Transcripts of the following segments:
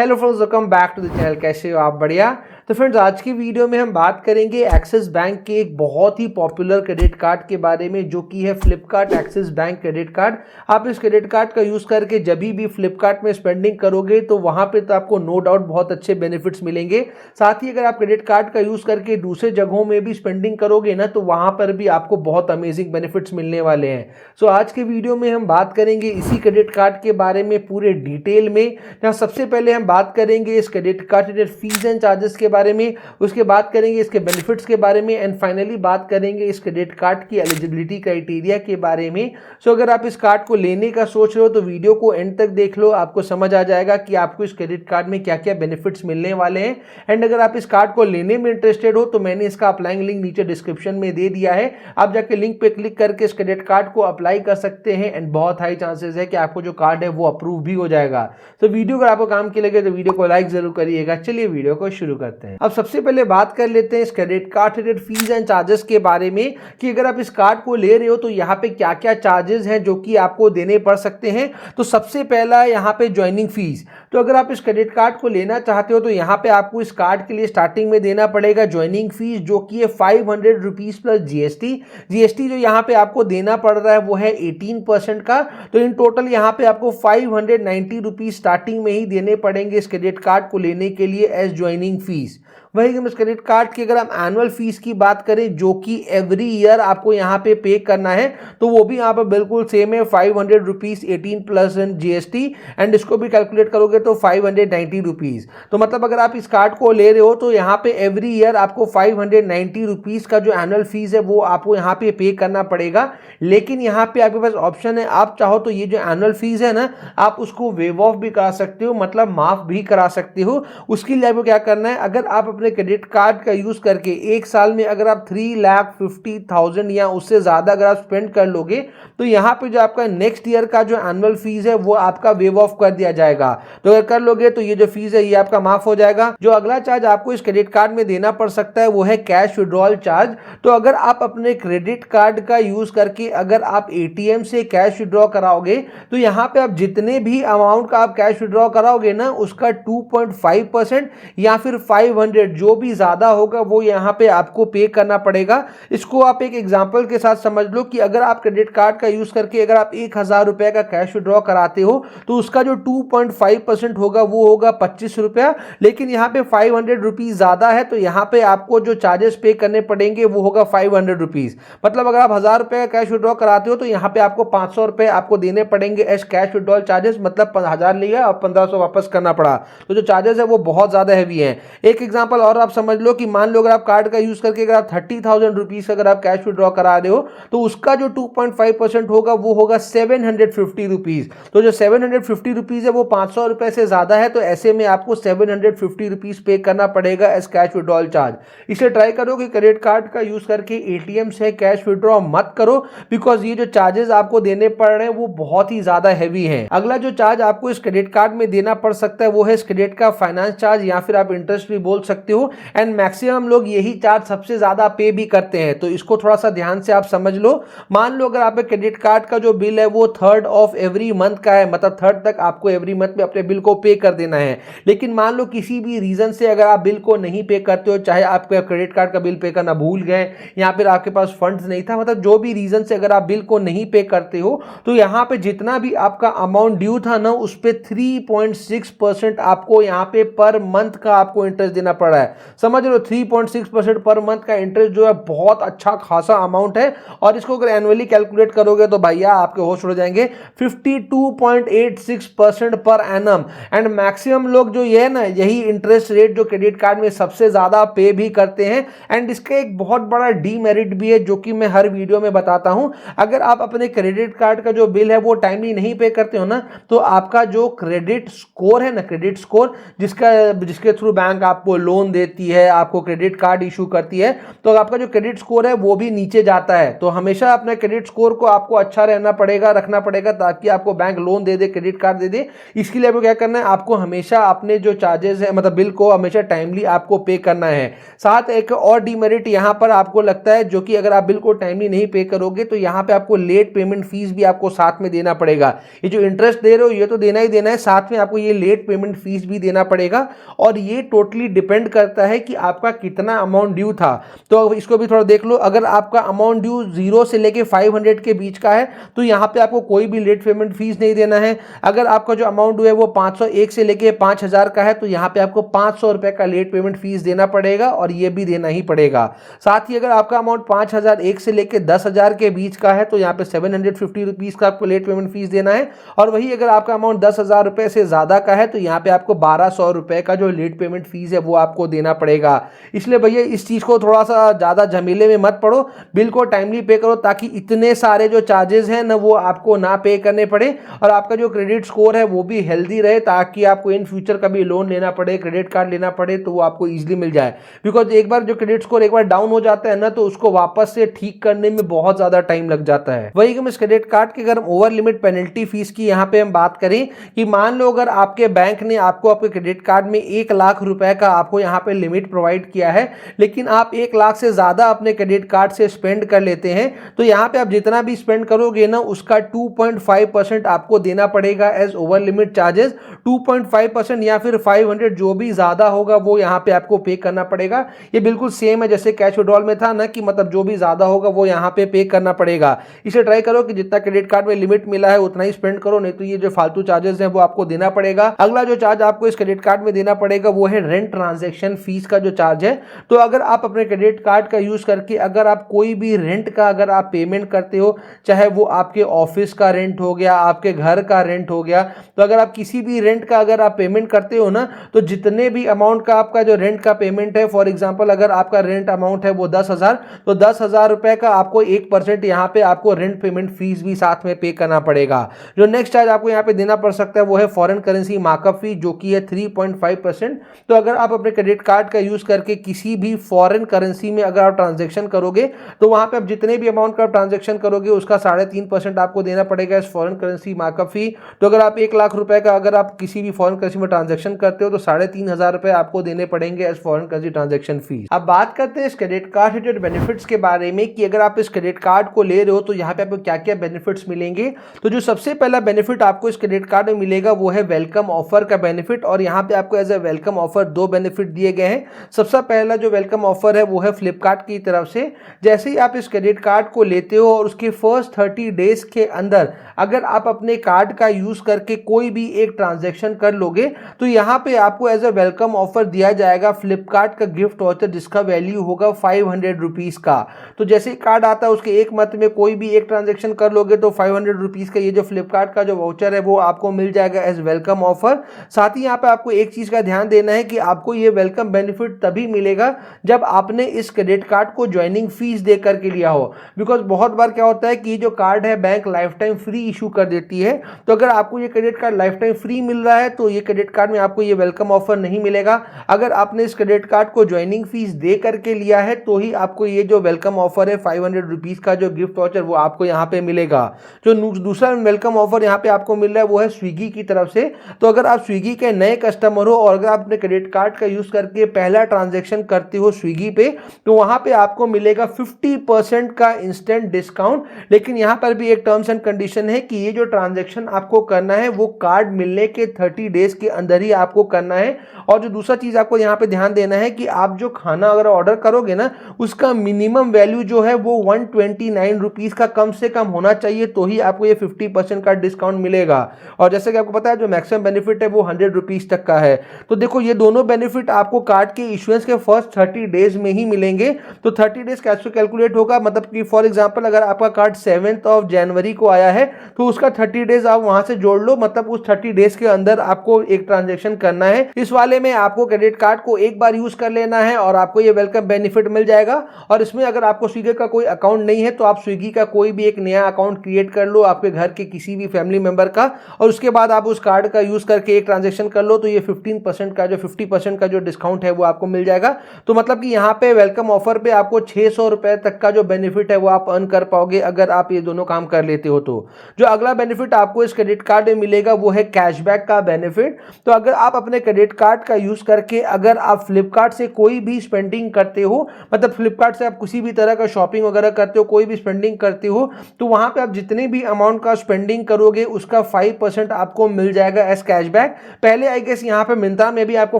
Hello friends, welcome back to the channel. कैसे हो आप? बढ़िया। तो फ्रेंड्स, आज की वीडियो में हम बात करेंगे एक्सिस बैंक के एक बहुत ही पॉपुलर क्रेडिट कार्ड के बारे में, जो कि है Flipkart axis bank credit card. आप इस क्रेडिट कार्ड का यूज़ करके जब भी फ्लिपकार्ट में स्पेंडिंग करोगे तो वहाँ पे तो आपको नो डाउट बहुत अच्छे बेनिफिट्स मिलेंगे। साथ ही अगर आप क्रेडिट कार्ड का यूज़ करके दूसरे जगहों में भी स्पेंडिंग करोगे ना, तो वहाँ पर भी आपको बहुत अमेजिंग बेनिफिट्स मिलने वाले हैं। सो आज के वीडियो में हम बात करेंगे इसी क्रेडिट कार्ड के बारे में पूरे डिटेल में। जहाँ सबसे पहले हम बात करेंगे इस क्रेडिट कार्ड के फीस एंड चार्जेस के बारे में, उसके बाद करेंगे इसके बेनिफिट्स के बारे में, एंड फाइनली बात करेंगे इस क्रेडिट कार्ड की एलिजिबिलिटी क्राइटेरिया के बारे में। सो अगर आप इस कार्ड को लेने का सोच रहे हो तो वीडियो को एंड तक देख लो, आपको समझ आ जाएगा कि आपको इस क्रेडिट कार्ड में क्या क्या बेनिफिट्स मिलने वाले हैं। एंड अगर आप इस कार्ड को लेने में इंटरेस्टेड हो तो मैंने इसका अप्लाइंग लिंक नीचे डिस्क्रिप्शन में दे दिया है। आप जाके लिंक पे क्लिक करके इस क्रेडिट कार्ड को अप्लाई कर सकते हैं एंड बहुत हाई चांसेस है कि आपको जो कार्ड है वो अप्रूव भी हो जाएगा। तो वीडियो अगर आपको काम की लगे तो वीडियो को लाइक जरूर करिएगा। चलिए वीडियो को शुरू करते हैं। अब सबसे पहले बात कर लेते हैं इस credit card credit fees and charges के बारे में कि अगर आप इस कार्ड को ले रहे हो तो यहाँ पे क्या क्या चार्जेस हैं जो कि आपको देने पड़ सकते हैं। तो सबसे पहला है यहाँ पे ज्वाइनिंग फीस। तो अगर आप इस क्रेडिट कार्ड को लेना चाहते हो तो यहाँ पे आपको इस कार्ड के लिए स्टार्टिंग में देना पड़ेगा ज्वाइनिंग फीस, जो कि है 500 रुपीज प्लस जीएसटी जो यहाँ पे आपको देना पड़ रहा है वो है 18% का। तो इन टोटल यहाँ पे आपको 590 रुपीज स्टार्टिंग में ही देने पड़ेंगे इस क्रेडिट कार्ड को लेने के लिए एज ज्वाइनिंग फीस। वही इस क्रेडिट कार्ड की अगर हम एनुअल फीस की बात करें, जो कि एवरी ईयर आपको यहाँ पे करना है, तो वो भी यहाँ पर बिल्कुल सेम है 500 रुपीज 18 प्लस जीएसटी, एंड इसको भी कैलकुलेट करोगे तो 590 रुपीज। तो मतलब अगर आप इस कार्ड को ले रहे हो तो यहाँ पे एवरी ईयर आपको 590 रुपीज का जो एनुअल फीस है वो आपको यहाँ पे करना पड़ेगा। लेकिन यहाँ पे आपके पास ऑप्शन है, आप चाहो तो ये जो एनुअल फीस है ना, आप उसको वेव ऑफ भी करा सकते हो, मतलब माफ भी करा सकते हो। उसके लिए आपको क्या करना है, अगर आप अपने क्रेडिट कार्ड का यूज करके एक साल में अगर आप 3,50,000 या उससे ज्यादा अगर आप स्पेंड कर लोगे तो यहाँ पे जो आपका नेक्स्ट ईयर का जो एनुअल फीस है वो आपका वेव ऑफ कर दिया जाएगा। तो अगर कर लोगे तो ये जो फीस है ये आपका माफ हो जाएगा। जो अगला चार्ज आपको इस क्रेडिट कार्ड में देना पड़ सकता है वो है कैश विड्रॉल चार्ज। तो अगर आप अपने क्रेडिट कार्ड का यूज करके अगर आप एटीएम से कैश विड्रॉ कराओगे तो यहाँ पे आप जितने भी अमाउंट का आप कैश विड्रॉ कराओगे ना, उसका 2.5% या फिर 500 जो भी ज्यादा होगा वो यहाँ पे आपको पे करना पड़ेगा। इसको आप एक एग्जांपल के साथ समझ लो कि अगर आप क्रेडिट कार्ड का यूज करके अगर आप 1,000 रुपए का कैश विड्रॉ कराते हो तो उसका जो 2.5% होगा वो होगा 25 रुपया। लेकिन यहाँ पे 500 रुपीज ज्यादा है तो यहाँ पे आपको जो चार्जेस पे करने पड़ेंगे वो होगा 500 रुपीज। मतलब अगर आप 1,000 रुपए का कैश विड्रॉ कराते हो तो यहाँ पे आपको 500 रुपए आपको देने पड़ेंगे एज कैश विड्रॉल चार्जेस। मतलब 1,000 लिया और 1,500 वापस करना पड़ा, तो जो चार्जेस है वो बहुत ज्यादा हैवी है। एक एग्जांपल और आप समझ लो कि मान लो अगर आप कार्ड का यूज करके अगर आप 30,000 रुपीज अगर आप कैश विड्रॉ करा रहे हो तो उसका जो 2.5% होगा वो होगा 750 रुपीज। तो जो 750 रुपीज है वो 500 रुपए से ज्यादा है, तो ऐसे में आपको 750 रुपीज पे करना पड़ेगा एज कैश विड्रॉल चार्ज। इसे ट्राई करो कि क्रेडिट कार्ड का यूज करके एटीएम से कैश विड्रॉ मत करो, बिकॉज ये जो चार्जेस आपको देने पड़ रहे हैं वो बहुत ही ज्यादा हैवी है। अगला जो चार्ज आपको इस क्रेडिट कार्ड में देना पड़ सकता है वो है इस क्रेडिट का फाइनेंस चार्ज, या फिर आप इंटरेस्ट भी बोल सकते हो। एंड मैक्सिमम लोग यही चार्ज सबसे ज्यादा पे भी करते हैं, तो इसको थोड़ा सा ध्यान से आप समझ लो। मान लो अगर आपके क्रेडिट कार्ड का जो बिल है वो 3rd ऑफ एवरी मंथ का है, मतलब 3rd तक आपको एवरी मंथ में अपने बिल को पे कर देना है। लेकिन मान लो किसी भी रीजन से अगर आप बिल को नहीं पे करते हो, चाहे आपके क्रेडिट कार्ड का बिल पे करना भूल गए या फिर आपके पास फंड्स नहीं था, मतलब जो भी रीजन से अगर आप बिल को नहीं पे करते हो तो यहाँ पे जितना भी आपका अमाउंट ड्यू था ना उस पे 3.6% आपको यहाँ पे पर मंथ का आपको इंटरेस्ट देना पड़ रहा है। समझ लो 3.6% पर मंथ का इंटरेस्ट जो है बहुत अच्छा खासा अमाउंट है। और इसको अगर एनुअली कैलकुलेट करोगे तो भैया आपके होश उड़ जाएंगे, 52.86% पर एनम। एंड मैक्सिमम लोग जो ये है ना, यही इंटरेस्ट रेट जो क्रेडिट कार्ड में सबसे ज्यादा पे भी करते हैं। एंड इसका एक बहुत बड़ा डीमेरिट भी है जो कि मैं हर वीडियो में बताता हूं। अगर आप अपने क्रेडिट कार्ड का जो बिल है वो टाइमली नहीं पे करते हो ना, तो आपका जो क्रेडिट स्कोर है ना, क्रेडिट स्कोर जिसके थ्रू बैंक आपको लोन लोन देती है, आपको क्रेडिट कार्ड इशू करती है, तो आपका जो क्रेडिट स्कोर है वो भी नीचे जाता है। तो हमेशा अपने क्रेडिट स्कोर को आपको अच्छा रहना पड़ेगा, रखना पड़ेगा, ताकि आपको बैंक लोन दे दे, क्रेडिट कार्ड दे दे। इसके लिए आपको क्या करना है, आपको हमेशा अपने जो चार्जेस है मतलब बिल को हमेशा टाइमली आपको पे करना है। साथ एक और डीमेरिट यहां पर आपको लगता है, जो कि अगर आप बिल को टाइमली नहीं पे करोगे तो यहां पे आपको लेट पेमेंट फीस भी आपको साथ में देना पड़ेगा। ये जो इंटरेस्ट दे रहे हो ये तो देना ही देना है, साथ में आपको ये लेट पेमेंट फीस भी देना पड़ेगा। और ये टोटली डिपेंड करता है कि आपका कितना अमाउंट ड्यू था। तो इसको भी थोड़ा देख लो, अगर आपका अमाउंट ड्यू 0 से लेके 500 के बीच का है तो यहां पे आपको कोई भी लेट पेमेंट फीस नहीं देना है। अगर आपका जो अमाउंट ड्यू है वो 501 से लेके 5000 का है तो यहां पे आपको 500 रुपए का लेट पेमेंट फीस देना पड़ेगा, और ये भी देना ही पड़ेगा। साथ ही अगर आपका अमाउंट 5001 से लेके 10,000 के बीच का है तो यहाँ पे 750 रुपीज का आपको लेट पेमेंट फीस देना है। और वही अगर आपका अमाउंट 10,000 रुपए से ज्यादा का है तो यहाँ पे आपको 1200 रुपए का जो लेट पेमेंट फीस है वो आपको देना पड़ेगा। इसलिए भैया इस चीज को थोड़ा सा ज्यादा झमेले में मत पड़ो, बिल को टाइमली पे करो, ताकि इतने सारे जो चार्जेस हैं ना वो आपको ना पे करने पड़े, और आपका जो क्रेडिट स्कोर है वो भी हेल्दी रहे, ताकि आपको इन फ्यूचर कभी लोन लेना पड़े, क्रेडिट कार्ड लेना पड़े तो वो आपको इजीली मिल जाए। बिकॉज एक बार जो क्रेडिट स्कोर एक बार डाउन हो जाता है ना तो उसको वापस से ठीक करने में बहुत ज्यादा टाइम लग जाता है। वही कि इस क्रेडिट कार्ड के अगर हम ओवर लिमिट पेनल्टी फीस की यहाँ पे हम बात करें कि मान लो अगर आपके बैंक ने आपको आपके क्रेडिट कार्ड में 1 लाख रुपए का आपको यहाँ पे लिमिट प्रोवाइड किया है, लेकिन आप 1 लाख से ज्यादा अपने क्रेडिट कार्ड से स्पेंड कर लेते हैं, तो यहाँ पे आप जितना भी स्पेंड करोगे ना उसका 2.5% आपको देना पड़ेगा एज ओवर लिमिट चार्जेस। 2.5% या फिर 500 जो भी ज्यादा होगा वो यहाँ पे आपको पे करना पड़ेगा। ये बिल्कुल सेम है जैसे कैश विड्रॉल में था ना, कि मतलब जो भी ज्यादा होगा वो यहाँ पे करना पड़ेगा। इसे ट्राई करो कि जितना क्रेडिट कार्ड में लिमिट मिला है उतना ही स्पेंड करो, नहीं तो ये जो फालतू चार्जेस हैं वो आपको देना पड़ेगा। अगला जो चार्ज आपको इस क्रेडिट कार्ड में देना पड़ेगा वो है रेंट ट्रांजैक्शन फीस का जो चार्ज है। तो अगर आप अपने क्रेडिट कार्ड का यूज करके अगर आप कोई भी रेंट का अगर आप पेमेंट करते हो, चाहे वो आपके ऑफिस का रेंट हो गया, आपके घर का रेंट हो गया, तो अगर आप किसी भी रेंट का अगर आप पेमेंट करते हो ना, तो जितने भी अमाउंट का आपका जो रेंट का पेमेंट है, फॉर एग्जांपल अगर आपका रेंट अमाउंट है वो 10,000, तो 10,000 रुपए का आपको 1% यहाँ पे आपको रेंट पेमेंट फीस भी साथ में पे करना पड़ेगा। जो नेक्स्ट चार्ज आपको यहाँ पे देना पड़ सकता है वो है फॉरेन करेंसी मार्कअप फी, जो कि है 3.5%। तो अगर आप अपने क्रेडिट कार्ड का यूज करके किसी भी फॉरेन करेंसी में अगर आप ट्रांजेक्शन करोगे तो वहां पे आप जितने भी अमाउंट का ट्रांजेक्शन करोगे उसका 3.5% आपको देना पड़ेगा इस फॉरेन करेंसी मार्कअप फी। तो अगर आप 1 लाख रुपए का अगर आप किसी भी फॉरेन करेंसी में ट्रांजेक्शन करते हो तो 3,500 रुपए आपको देने पड़ेंगे as foreign currency transaction fees. अब बात करते हैं इस क्रेडिट कार्ड रिलेटेड बेनिफिट्स के बारे में कि अगर आप इस क्रेडिट कार्ड को ले रहे हो तो यहाँ पे आपको क्या क्या बेनिफिट्स मिलेंगे। तो जो सबसे पहला बेनिफिट आपको इस क्रेडिट कार्ड में मिलेगा वो है वेलकम ऑफर का बेनिफिट, और यहाँ पे आपको as a welcome offer 2 benefit दिए गए हैं। सबसे पहला जो वेलकम ऑफर है वो है फ्लिपकार्ट की तरफ से। जैसे ही आप इस क्रेडिट कार्ड को लेते हो और उसके फर्स्ट 30 डेज के अंदर अगर आप अपने कार्ड का यूज करके कोई भी एक ट्रांजैक्शन कर लोगे तो यहाँ पे आपको एज ए वेलकम ऑफर दिया जाएगा फ्लिपकार्ट का गिफ्ट वाउचर, जिसका वैल्यू होगा 500 रुपीज का। तो जैसे कार्ड आता है उसके एक मंथ में कोई भी एक ट्रांजैक्शन कर लोगे तो 500 रुपीज का ये जो फ्लिपकार्ट का जो वाउचर है वो आपको मिल जाएगा एज वेलकम ऑफर। साथ ही यहाँ पे आपको एक चीज का ध्यान देना है कि आपको ये वेलकम बेनिफिट तभी मिलेगा जब आपने इस क्रेडिट कार्ड को ज्वाइनिंग फीस दे करके लिया हो। बिकॉज बहुत बार क्या होता है कि जो कार्ड है bank life time free issue कर देती है, तो अगर आपको ये credit card life time free मिल रहा है तो ये क्रेडिट कार्ड में आपको ये वेलकम ऑफर नहीं मिलेगा। अगर आपने इस क्रेडिट कार्ड को ज्वाइनिंग फीस दे करके लिया है तो ही आपको ये जो वेलकम ऑफर है 500 रुपीज का जो गिफ्ट वाउचर वो आपको यहाँ पे मिलेगा। जो दूसरा वेलकम ऑफर यहाँ पे आपको मिल रहा है वो है स्विगी की तरफ से। तो अगर आप स्विगी के नए कस्टमर हो और अगर आप अपने क्रेडिट कार्ड का यूज करके पहला ट्रांजैक्शन करते हो स्विगी पे, तो वहां पे आपको मिलेगा 50% का इंस्टेंट डिस्काउंट। लेकिन यहां पर भी एक टर्म्स एंड कंडीशन है कि ये जो ट्रांजैक्शन आपको करना है वो कार्ड मिलने के 30 डेज के अंदर ही आपको करना है। और जो दूसरा चीज आपको यहाँ पे ध्यान देना है कि आप जो खाना अगर ऑर्डर करोगे ना उसका मिनिमम वैल्यू जो है वो 129 रुपीज का कम से कम होना चाहिए, तो ही आपको ये 50% का डिस्काउंट मिलेगा। और जैसे कि आपको पता है जो मैक्सिमम बेनिफिट है वो 100 रुपीज तक का है। तो देखो ये दोनों बेनिफिट आपको कार्ड के इश्यूएंस के फर्स्ट 30 डेज में ही मिलेंगे। तो 30 डेज कैसे कैलकुलेट होगा, मतलब कि फॉर एग्जांपल अगर आपका कार्ड 7 जनवरी को आया है तो उसका 30 डेज आप वहां से जोड़ लो, मतलब उस 30 डेज के अंदर आपको एक ट्रांजैक्शन करना है। इस वाले में आपको क्रेडिट कार्ड को एक बार यूज कर लेना है और आपको ये वेलकम बेनिफिट मिल जाएगा। और इसमें अगर आपको स्विगी का कोई अकाउंट नहीं है तो आप स्विगी का कोई भी एक नया अकाउंट क्रिएट कर लो आपके घर के किसी भी फैमिली मेंबर का, और उसके बाद आप उस कार्ड का यूज करके एक ट्रांजैक्शन कर लो, तो ये 15% का जो 50% का जो डिस्काउंट है वो आपको मिल जाएगा। तो मतलब कि यहाँ पे वेलकम ऑफर पे आपको 600 रुपए तक का जो बेनिफिट है वो आप अर्न कर पाओगे अगर आप ये दोनों काम कर लेते हो। तो जो अगला बेनिफिट आपको इस क्रेडिट कार्ड में मिलेगा वो है कैशबैक का बेनिफिट। तो अगर आप अपने क्रेडिट कार्ड का यूज करके अगर आप फ्लिपकार्ट से कोई भी स्पेंडिंग करते हो, मतलब फ्लिपकार्ट से आप किसी भी तरह का शॉपिंग वगैरह करते हो, कोई भी स्पेंडिंग करते हो, तो वहां पे आप जितने भी अमाउंट का स्पेंडिंग करोगे उसका 5% आपको मिल जाएगा एज कैशबैक। पहले आई गेस यहाँ पे मिंत्रा में भी आपको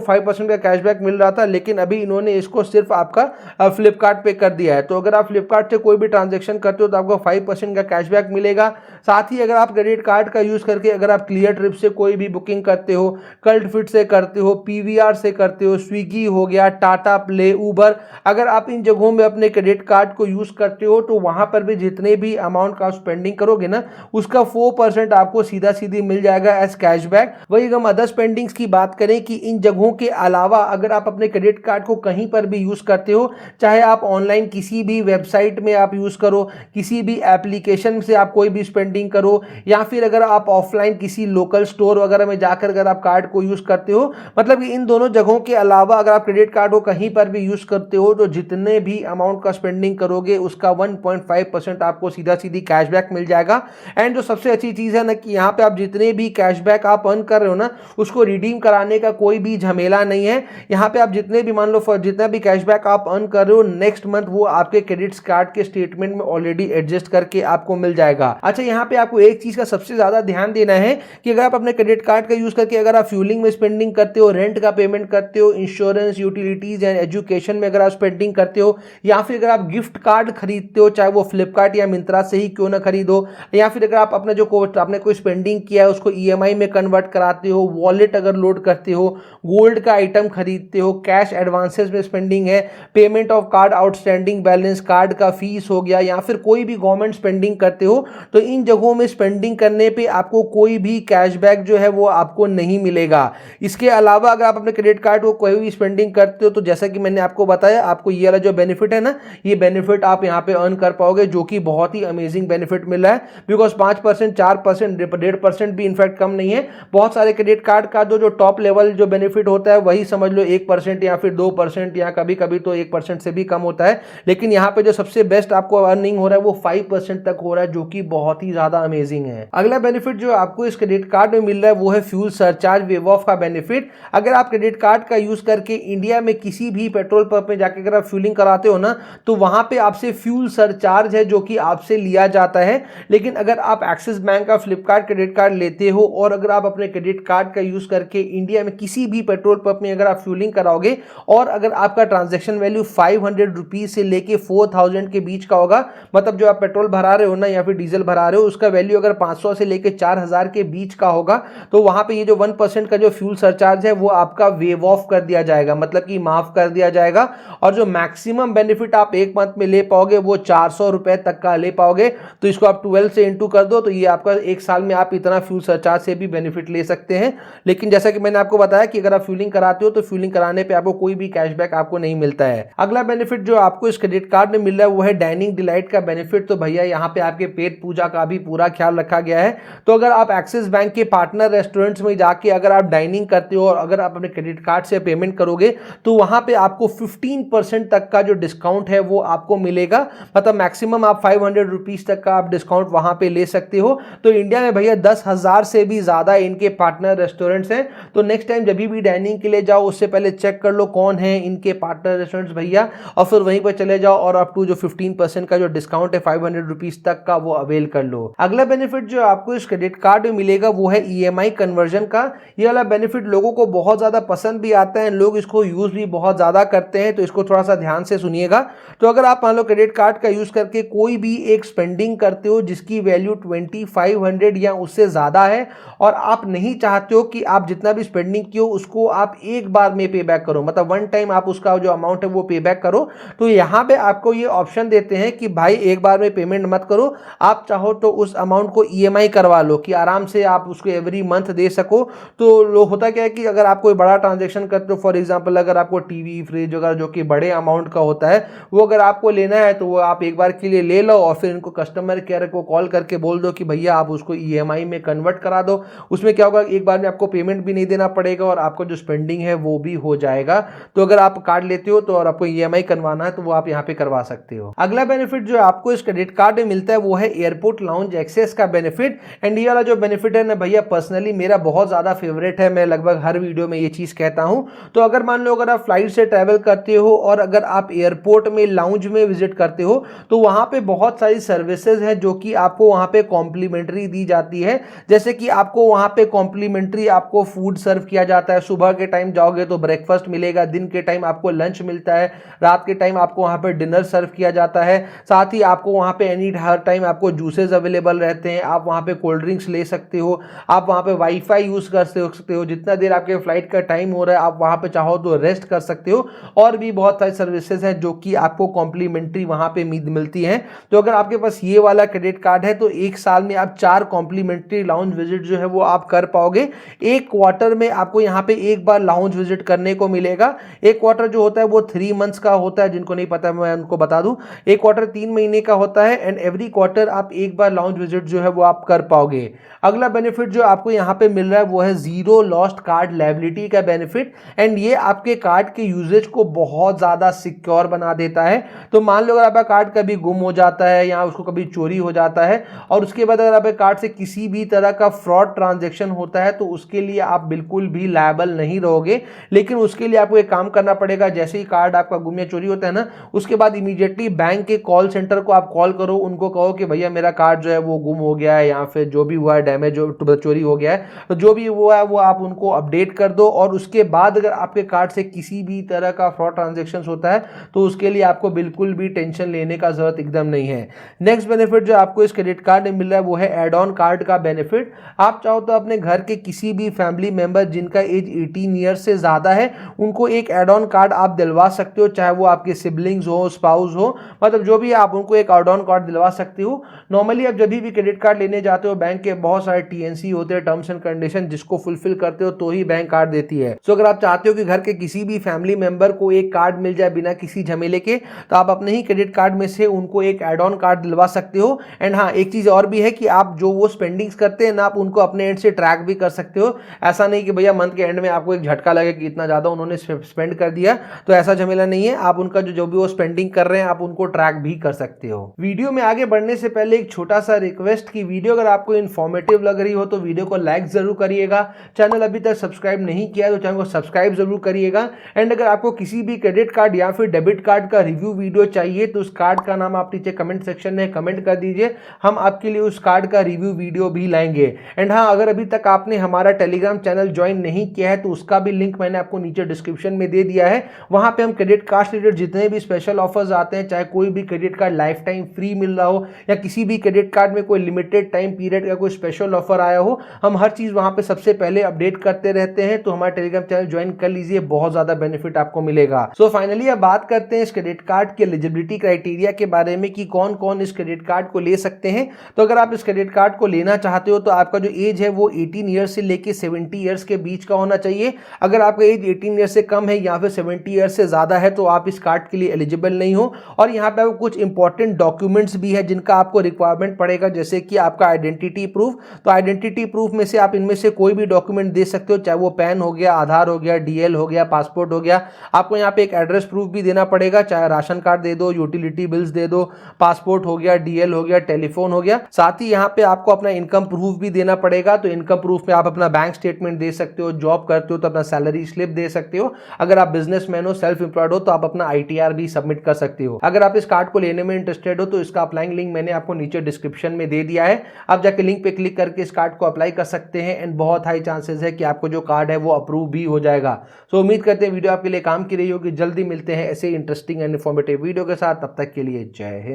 5% का कैशबैक मिल रहा था, लेकिन अभी इन्होंने इसको सिर्फ आपका फ्लिपकार्ट पे कर दिया है। तो अगर आप फ्लिपकार्ट से कोई भी ट्रांजेक्शन करते हो तो आपको 5% का कैशबैक मिलेगा। साथ ही अगर आप क्रेडिट कार्ड का यूज करके अगर आप क्लियर ट्रिप से कोई भी बुकिंग करते हो, कल्ट फिट से करते हो, पीवीआर से करते हो, स्विगी हो गया, टाटा प्ले, उबर, अगर आप इन जगहों में अपने क्रेडिट कार्ड को यूज करते हो तो वहां पर भी जितने भी अमाउंट का स्पेंडिंग करोगे ना उसका 4% आपको सीधा सीधी मिल जाएगा एज कैशबैक। वही हम अदर स्पेंडिंग्स की बात करें कि इन जगहों के अलावा अगर आप अपने क्रेडिट कार्ड को कहीं पर भी यूज करते हो, चाहे आप ऑनलाइन किसी भी वेबसाइट में आप यूज करो, किसी भी एप्लीकेशन से आप कोई भी स्पेंडिंग करो, या फिर अगर आप ऑफलाइन किसी लोकल स्टोर वगैरह में जाकर अगर आप कार्ड को यूज करते हो, मतलब कि इन दोनों जगहों के अलावा अगर आप क्रेडिट कार्ड को कहीं पर भी यूज करते हो तो जितने भी अमाउंट का स्पेंडिंग करोगे उसका 1.5% आपको सीधा सीधी कैशबैक मिल जाएगा। एंड जो सबसे अच्छी चीज है ना कि यहाँ पे आप जितने भी कैशबैक आप अर्न कर रहे हो ना उसको रिडीम कराने का कोई भी झमेला नहीं है। यहाँ पे आप जितने भी मान लो जितना भी कैशबैक आप अर्न कर रहे हो नेक्स्ट मंथ वो आपके क्रेडिट कार्ड के स्टेटमेंट में ऑलरेडी एडजस्ट करके आपको मिल जाएगा। अच्छा, यहाँ पे आपको एक चीज का सबसे ज्यादा ध्यान देना है कि अगर आप अपने क्रेडिट कार्ड का यूज करके अगर आप फ्यूलिंग में स्पेंडिंग करते हो, रेंट का पेमेंट करते हो, इंश्योरेंस, यूटिलिटीज एंड एजुकेशन में अगर आप स्पेंडिंग करते हो, या फिर अगर आप गिफ्ट कार्ड खरीदते हो चाहे वो फ्लिपकार्ट या मिंत्रा से ही क्यों ना खरीदो, या फिर अगर आप अपना जो आपने कोई स्पेंडिंग किया है उसको ईएमआई में कन्वर्ट कराते हो, वॉलेट अगर लोड करते हो, गोल्ड का आइटम खरीदते हो, कैश एडवांसेस में स्पेंडिंग है, payment of card outstanding balance, card का फीस हो गया, या फिर कोई भी गवर्नमेंट स्पेंडिंग करते हो, तो इन जगहों में स्पेंडिंग करने पे आपको कोई भी कैशबैक जो है वो आपको नहीं मिलेगा। इसके अलावा अगर आप अपने क्रेडिट कार्ड को कोई भी स्पेंडिंग करते हो तो जैसा कि मैंने आपको बताया आपको ये वाला जो बेनिफिट है ना, ये बेनिफिट आप यहाँ पे अर्न कर पाओगे, जो कि बहुत ही अमेजिंग बेनिफिट मिल रहा है। बिकॉज 5%, 4%, 1.5% भी इनफैक्ट कम नहीं है। बहुत सारे क्रेडिट कार्ड का जो टॉप लेवल जो बेनिफिट होता है वही समझ लो 1% या फिर 2% या कभी कभी तो 1% से भी कम होता है, लेकिन यहाँ पे जो सबसे बेस्ट आपको अर्निंग हो रहा है वो 5% तक हो रहा है, जो कि बहुत ही ज्यादा अमेजिंग है। अगला बेनिफिट जो आपको इस क्रेडिट कार्ड में मिल रहा है वो है फ्यूल सरचार्ज वेव ऑफ का बेनिफिट। अगर आप क्रेडिट कार्ड का यूज करके इंडिया में किसी भी पेट्रोल पंप में जाकर अगर आप फ्यूलिंग कराते हो ना तो वहां पे आपसे फ्यूल सरचार्ज है जो कि आपसे लिया जाता है। लेकिन अगर आप एक्सिस बैंक का फ्लिपकार्ट क्रेडिट कार्ड लेते हो और अगर आप अपने क्रेडिट कार्ड का यूज करके इंडिया में किसी भी पेट्रोल पंप में अगर आप फ्यूलिंग कराओगे और अगर आपका ट्रांजैक्शन वैल्यू 500 रुपीज से लेके 4000 के बीच का होगा, मतलब जो आप पेट्रोल भरा रहे हो ना या फिर डीजल भरा रहे हो उसका वैल्यू अगर 500 से लेके 4000 के बीच का होगा, तो वहां पे ये जो 1% का जो फ्यूल सरचार्ज है वो आपका वेव ऑफ कर दिया जाएगा, मतलब कि माफ कर दिया जाएगा। और जो मैक्सिमम बेनिफिट आप एक मंथ में ले पाओगे वो 400 रुपए तक का ले पाओगे। तो इसको आप 12 से इंटू कर दो तो ये आपका एक साल में आप इतना फ्यूल सरचार्ज से भी बेनिफिट ले सकते हैं। लेकिन जैसा कि मैंने आपको बताया कि अगर आप फ्यूलिंग कराते हो तो फ्यूलिंग कराने पे आपको कोई भी कैशबैक आपको नहीं मिलता है। अगला बेनिफिट जो आपको इस क्रेडिट कार्ड में मिल रहा है वो है डाइनिंग डिलाइट का बेनिफिट। तो भैया यहाँ पे आपके पेट पूजा का भी पूरा ख्याल रखा गया है। तो अगर आप एक्सिस बैंक के पार्टनर रेस्टोरेंट्स में जाके अगर आप डाइनिंग करते हो और अगर आप अपने क्रेडिट कार्ड से पेमेंट करोगे तो वहां पे आपको 15% तक का जो डिस्काउंट है वो आपको मिलेगा, मतलब मैक्सिमम आप 500 रुपीज तक का आप डिस्काउंट वहां पे ले सकते हो। तो इंडिया में भैया 10,000 से भी ज्यादा इनके पार्टनर रेस्टोरेंट्स हैं। तो नेक्स्ट टाइम जब भी डाइनिंग के लिए जाओ उससे पहले चेक कर लो कौन है इनके पार्टनर रेस्टोरेंट्स भैया, और फिर वहीं पर चले जाओ और अप टू जो 15% का जो डिस्काउंट है 500 रुपीज तक का वो अवेल कर लो। अगला बेनिफिट जो आपको इस क्रेडिट कार्ड में मिलेगा वो है ईएमआई कन्वर्जन का। ये वाला बेनिफिट लोगों को बहुत ज्यादा पसंद भी आता है, लोग इसको यूज भी बहुत ज्यादा करते हैं, तो इसको थोड़ा सा ध्यान से सुनिएगा। तो अगर आप मान लो क्रेडिट कार्ड का यूज करके कोई भी एक स्पेंडिंग करते हो जिसकी वैल्यू 2500 या उससे ज्यादा है और आप नहीं चाहते हो कि आप जितना भी स्पेंडिंग किए उसको आप एक बार में पे बैक करो, मतलब वन टाइम आप उसका जो अमाउंट है वो पे बैक करो, तो यहां पे आपको ये ऑप्शन देते हैं कि भाई एक बार में पेमेंट मत करो, आप चाहो तो उस अमाउंट को ईएमआई करवा लो कि आराम से आप उसको एवरी मंथ दे सको। तो लोग होता क्या है कि अगर आप कोई बड़ा ट्रांजेक्शन करते हो, फॉर एग्जांपल अगर आपको टीवी फ्रिज वगैरह जो कि बड़े अमाउंट का होता है वो अगर आपको लेना है तो वो आप एक बार के लिए ले लो और फिर इनको कस्टमर केयर को कॉल करके बोल दो कि भैया आप उसको ईएमआई में कन्वर्ट करा दो। उसमें क्या होगा, एक बार में आपको पेमेंट भी नहीं देना पड़ेगा और आपको जो स्पेंडिंग है वो भी हो जाएगा। तो अगर आप कार्ड लेते हो तो और आपको EMI करवाना है तो वो आप यहाँ पे करवा सकते हो। अगला बेनिफिट जो आपको इस क्रेडिट कार्ड में मिलता है वो है एयरपोर्ट लाउंज एक्सेस का बेनिफिट। एंड ये वाला जो बेनिफिट है ना भैया, पर्सनली मेरा बहुत ज्यादा फेवरेट है, मैं लगभग हर वीडियो में ये चीज कहता हूं। तो अगर मान लो अगर आप फ्लाइट से ट्रैवल करते हो और अगर आप एयरपोर्ट में लाउंज में विजिट करते हो तो वहां पे बहुत सारी सर्विसेज हैं जो कि आपको वहां पे कॉम्प्लीमेंट्री दी जाती है। जैसे कि आपको वहां पे कॉम्प्लीमेंट्री आपको फूड सर्व किया जाता है, सुबह के टाइम जाओगे तो ब्रेकफास्ट मिलेगा, दिन के टाइम आपको लंच मिलता है, रात के टाइम आपको वहां पे डिनर सर्व किया जाता है। साथ ही आपको वहां पे हर टाइम आपको जूसेस अवेलेबल रहते हैं, आप वहां पे कोल्ड ड्रिंक्स ले सकते हो, आप वहां पे वाईफाई यूज कर सकते हो, जितना देर आपके फ्लाइट का टाइम हो रहा है आप वहां पे चाहो तो रेस्ट कर सकते हो। और भी बहुत सारी सर्विसेज हैं जो कि आपको कॉम्प्लीमेंट्री वहां पे मिलती हैं। तो अगर आपके पास ये वाला क्रेडिट कार्ड है तो एक साल में आप 4 कॉम्प्लीमेंट्री लाउंज विजिट जो है वो आप कर पाओगे। एक क्वार्टर में आपको यहाँ पे एक बार लाउंज विजिट करने को मिलेगा। एक क्वार्टर जो होता है वो 3 मंथ्स का होता है, जिनको नहीं पता मैं उनको बता दूं, एक क्वार्टर 3 महीने का होता है एंड एवरी क्वार्टर आप एक बार लाउंज विजिट जो है वो आप कर पाओगे। अगला बेनिफिट जो आपको यहाँ पे मिल रहा है वो है जीरो लॉस्ट कार्ड लायबिलिटी का बेनिफिट। एंड ये आपके कार्ड के यूजेज को बहुत ज्यादा सिक्योर बना देता है। तो मान लो अगर आपका कार्ड कभी गुम हो जाता है या उसको कभी चोरी हो जाता है और उसके बाद अगर आपके कार्ड से किसी भी तरह का फ्रॉड ट्रांजैक्शन होता है तो उसके लिए आप बिल्कुल भी लायबल नहीं रहोगे। लेकिन उसके लिए आपको एक काम करना पड़ेगा, जैसे ही कार्ड आपका गुम या चोरी होता है ना, उसके बाद इमीडिएटली बैंक के कॉल सेंटर को आप कॉल करो, उनको कहो कि भैया मेरा कार्ड जो है वो गुम हो गया है या फिर जो भी हुआ है डैमेज चोरी हो गया है, तो जो भी हुआ है वो आप उनको अपडेट कर दो। और उसके बाद अगर आपके कार्ड से किसी भी तरह का फ्रॉड ट्रांजैक्शन होता है तो उसके लिए आपको बिल्कुल भी टेंशन लेने का जरूरत एकदम नहीं है। नेक्स्ट बेनिफिट जो आपको इस क्रेडिट कार्ड में मिल रहा है वो है एड ऑन कार्ड का बेनिफिट। आप चाहो तो अपने घर के किसी भी फैमिली मेंबर जिनका एज 18 ईयर्स से ज्यादा है उनको एक एड ऑन कार्ड आप दिलवा सकते हो, चाहे वो आपके सिबलिंग्स हो, स्पाउस हो, मतलब जो भी, आप उनको एक एड ऑन कार्ड दिलवा सकते हो। नॉर्मली आप जब भी क्रेडिट कार्ड लेने जाते हो बैंक के बहुत सारे TNC होते हैं, टर्म्स एंड कंडीशन, जिसको फुलफिल करते हो तो ही बैंक कार्ड देती है। सो अगर आप चाहते हो कि घर के किसी भी फैमिली मेंबर को एक कार्ड मिल जाए बिना किसी झमेले के, तो आप अपने ही क्रेडिट कार्ड में से उनको एक एड ऑन कार्ड दिलवा सकते हो। एंड हाँ, एक चीज और भी है कि आप जो वो स्पेंडिंग्स करते हैं ना, आप उनको अपने एंड से ट्रैक भी कर सकते हो। ऐसा नहीं कि भैया मंथ के एंड में आपको एक झटका लगे कि इतना ज्यादा उन्होंने स्पेंड कर दिया, तो ऐसा झमेला नहीं है। आप उनका जो भी वो स्पेंडिंग कर रहे हैं आप उनको ट्रैक भी कर सकते हो। वीडियो में आगे बढ़ने से पहले एक छोटा सा रिक्वेस्ट की वीडियो अगर आपको इन्फॉर्मेटिव लग रही हो तो वीडियो को लाइक जरूर करिएगा। चैनल अभी तक सब्सक्राइब नहीं किया तो चैनल को सब्सक्राइब जरूर करिएगा। एंड अगर आपको किसी भी क्रेडिट कार्ड या फिर डेबिट कार्ड का रिव्यू वीडियो चाहिए तो उस कार्ड का नाम आप नीचे कमेंट सेक्शन में कमेंट कर दीजिए, हम आपके लिए उस कार्ड का रिव्यू वीडियो भी लाएंगे। एंड हाँ, अगर अभी तक आपने हमारा टेलीग्राम चैनल ज्वाइन नहीं किया है तो उसका भी लिंक मैंने आपको नीचे डिस्क्रिप्शन में दे दिया है। वहां पे हम क्रेडिट कार्ड से रिलेटेड जितने भी स्पेशल ऑफर्स आते हैं, चाहे कोई भी credit card life time free मिल रहा हो या किसी भी क्रेडिट कार्ड में कोई लिमिटेड टाइम पीरियड का कोई स्पेशल ऑफर आया हो, हम हर चीज वहां पे सबसे पहले अपडेट करते रहते हैं। तो हमारा टेलीग्राम चैनल ज्वाइन कर लीजिए, बहुत ज्यादा बेनिफिट आपको मिलेगा। सो फाइनली अब बात करते हैं इस क्रेडिट कार्ड के एलिजिबिलिटी क्राइटेरिया के बारे में कि कौन कौन इस क्रेडिट कार्ड को ले सकते हैं। तो अगर आप इस क्रेडिट कार्ड को लेना चाहते हो तो आपका जो एज है वो 18 ईयर्स से लेके 70 ईयर्स के बीच का होना चाहिए। अगर आपका एज 18 ईयर्स से कम है या फिर 70 ईयर्स से ज्यादा है तो आप इस कार्ड के लिए एलिजिबल नहीं हो। और यहाँ पे आपको कुछ इंपॉर्टेंट डॉक्यूमेंट्स भी है जिनका आपको रिक्वायरमेंट पड़ेगा, जैसे कि आपका आइडेंटिटी प्रूफ। तो आइडेंटिटी प्रूफ में से आप इनमें से कोई भी डॉक्यूमेंट दे सकते हो, चाहे वो पैन हो गया, आधार हो गया, DL हो गया, पासपोर्ट हो गया। आपको यहाँ पे एक एड्रेस प्रूफ भी देना पड़ेगा, चाहे राशन कार्ड दे दो, यूटिलिटी बिल्स दे दो, पासपोर्ट हो गया, DL हो गया, टेलीफोन हो गया। साथ ही यहाँ पे आपको अपना इनकम प्रूफ भी देना पड़ेगा। तो इनकम प्रूफ में आप अपना बैंक स्टेटमेंट दे सकते हो, जॉब करते हो तो अपना सैलरी स्लिप दे सकते हो, अगर आप बिजनेसमैन हो, सेल्फ एम्प्लॉयड हो तो आप अपना ITR भी सबमिट कर सकते हो। अगर आप इस कार्ड को लेने में इंटरेस्टेड हो तो इसका अप्लाइंग लिंक मैंने आपको नीचे डिस्क्रिप्शन में दे दिया है, आप जाके लिंक पे क्लिक करके इस कार्ड को अप्लाई कर सकते हैं। एंड बहुत हाई चांसेस है कि आपको जो कार्ड है वो अप्रूव भी हो जाएगा। सो उम्मीद करते हैं वीडियो आपके लिए काम की रही होगी। जल्दी मिलते हैं ऐसे इंटरेस्टिंग एंड इन्फॉर्मेटिव वीडियो के साथ, तब तक के लिए जय हिंद।